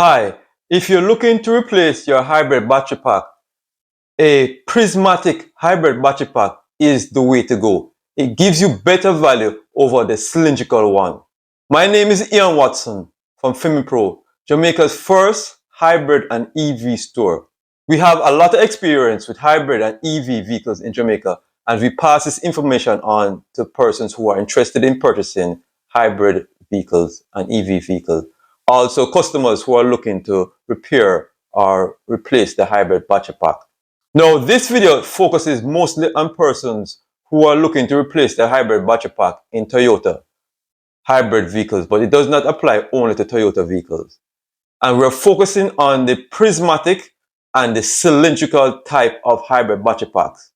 Hi, if you're looking to replace your hybrid battery pack, a prismatic hybrid battery pack is the way to go. It gives you better value over the cylindrical one. My name is Ian Watson from FemiPro, Jamaica's first hybrid and EV store. We have a lot of experience with hybrid and EV vehicles in Jamaica, and we pass this information on to persons who are interested in purchasing hybrid vehicles and EV vehicles. Also, customers who are looking to repair or replace the hybrid battery pack. Now, this video focuses mostly on persons who are looking to replace their hybrid battery pack in Toyota hybrid vehicles, but it does not apply only to Toyota vehicles. And we're focusing on the prismatic and the cylindrical type of hybrid battery packs.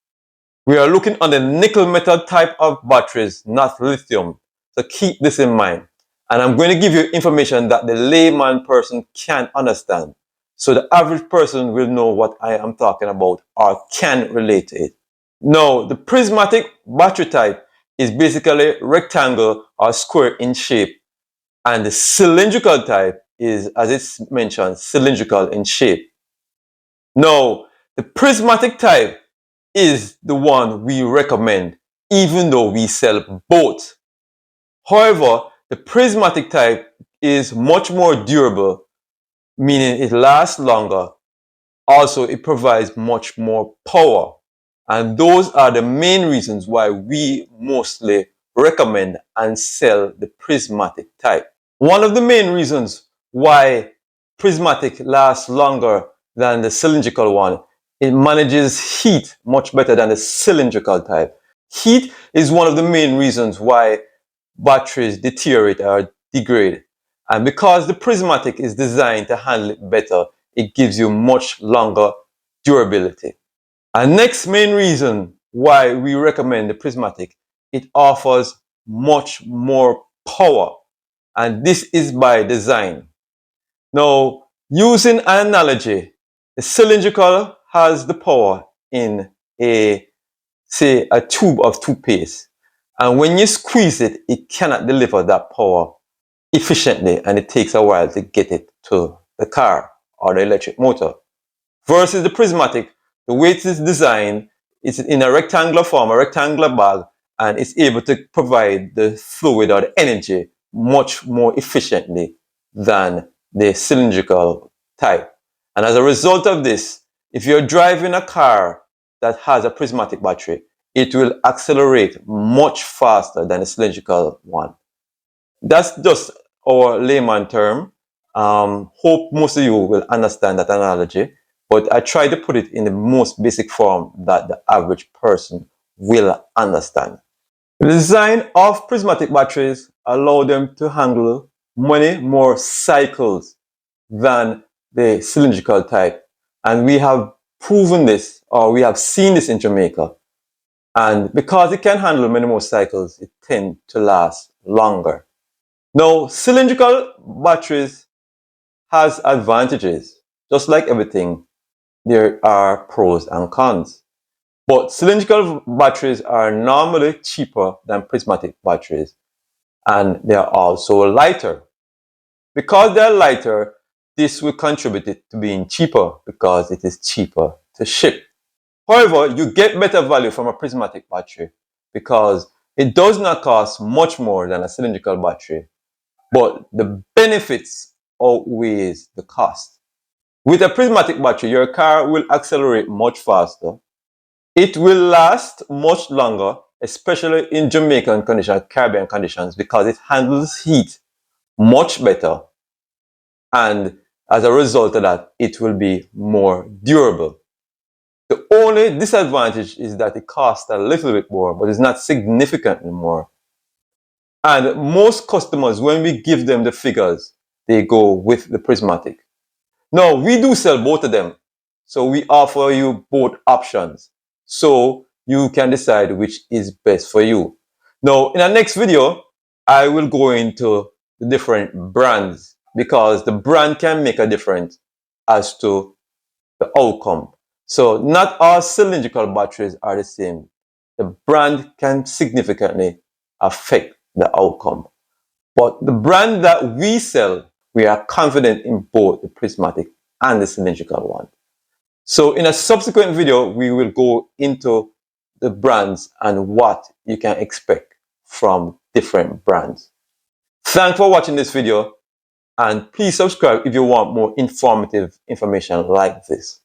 We are looking on the nickel metal type of batteries, not lithium. So keep this in mind. And I'm going to give you information that the layman person can understand. So the average person will know what I am talking about or can relate to it. Now, the prismatic battery type is basically rectangle or square in shape. And the cylindrical type is, as it's mentioned, cylindrical in shape. Now, the prismatic type is the one we recommend, even though we sell both. However, the prismatic type is much more durable, meaning it lasts longer. Also, it provides much more power. And those are the main reasons why we mostly recommend and sell the prismatic type. One of the main reasons why prismatic lasts longer than the cylindrical one, it manages heat much better than the cylindrical type. Heat is one of the main reasons why batteries deteriorate or degrade. And because the prismatic is designed to handle it better, it gives you much longer durability. And next main reason why we recommend the prismatic, it offers much more power. And this is by design. Now, using an analogy, the cylindrical has the power in say, a tube of toothpaste. And when you squeeze it, it cannot deliver that power efficiently, and it takes a while to get it to the car or the electric motor. Versus the prismatic, the way it is designed, it's in a rectangular form, a rectangular bag, and it's able to provide the fluid or the energy much more efficiently than the cylindrical type. And as a result of this, if you're driving a car that has a prismatic battery, it will accelerate much faster than the cylindrical one. That's just our layman term. Hope most of you will understand that analogy, but I try to put it in the most basic form that the average person will understand. The design of prismatic batteries allow them to handle many more cycles than the cylindrical type. And we have proven this, or we have seen this in Jamaica. And because it can handle many more cycles, it tends to last longer. Now, cylindrical batteries has advantages. Just like everything, there are pros and cons. But cylindrical batteries are normally cheaper than prismatic batteries, and they are also lighter. Because they're lighter, this will contribute to being cheaper because it is cheaper to ship. However, you get better value from a prismatic battery because it does not cost much more than a cylindrical battery, but the benefits outweighs the cost. With a prismatic battery, your car will accelerate much faster. It will last much longer, especially in Jamaican conditions, Caribbean conditions, because it handles heat much better. And as a result of that, it will be more durable. The only disadvantage is that it costs a little bit more, but it's not significantly more. And most customers, when we give them the figures, they go with the prismatic. Now, we do sell both of them. So we offer you both options. So you can decide which is best for you. Now, in our next video, I will go into the different brands because the brand can make a difference as to the outcome. So not all cylindrical batteries are the same. The brand can significantly affect the outcome. But the brand that we sell, We are confident in both the prismatic and the cylindrical one. So in a subsequent video, we will go into the brands and what you can expect from different brands. Thanks for watching this video, and please subscribe if you want more informative information like this.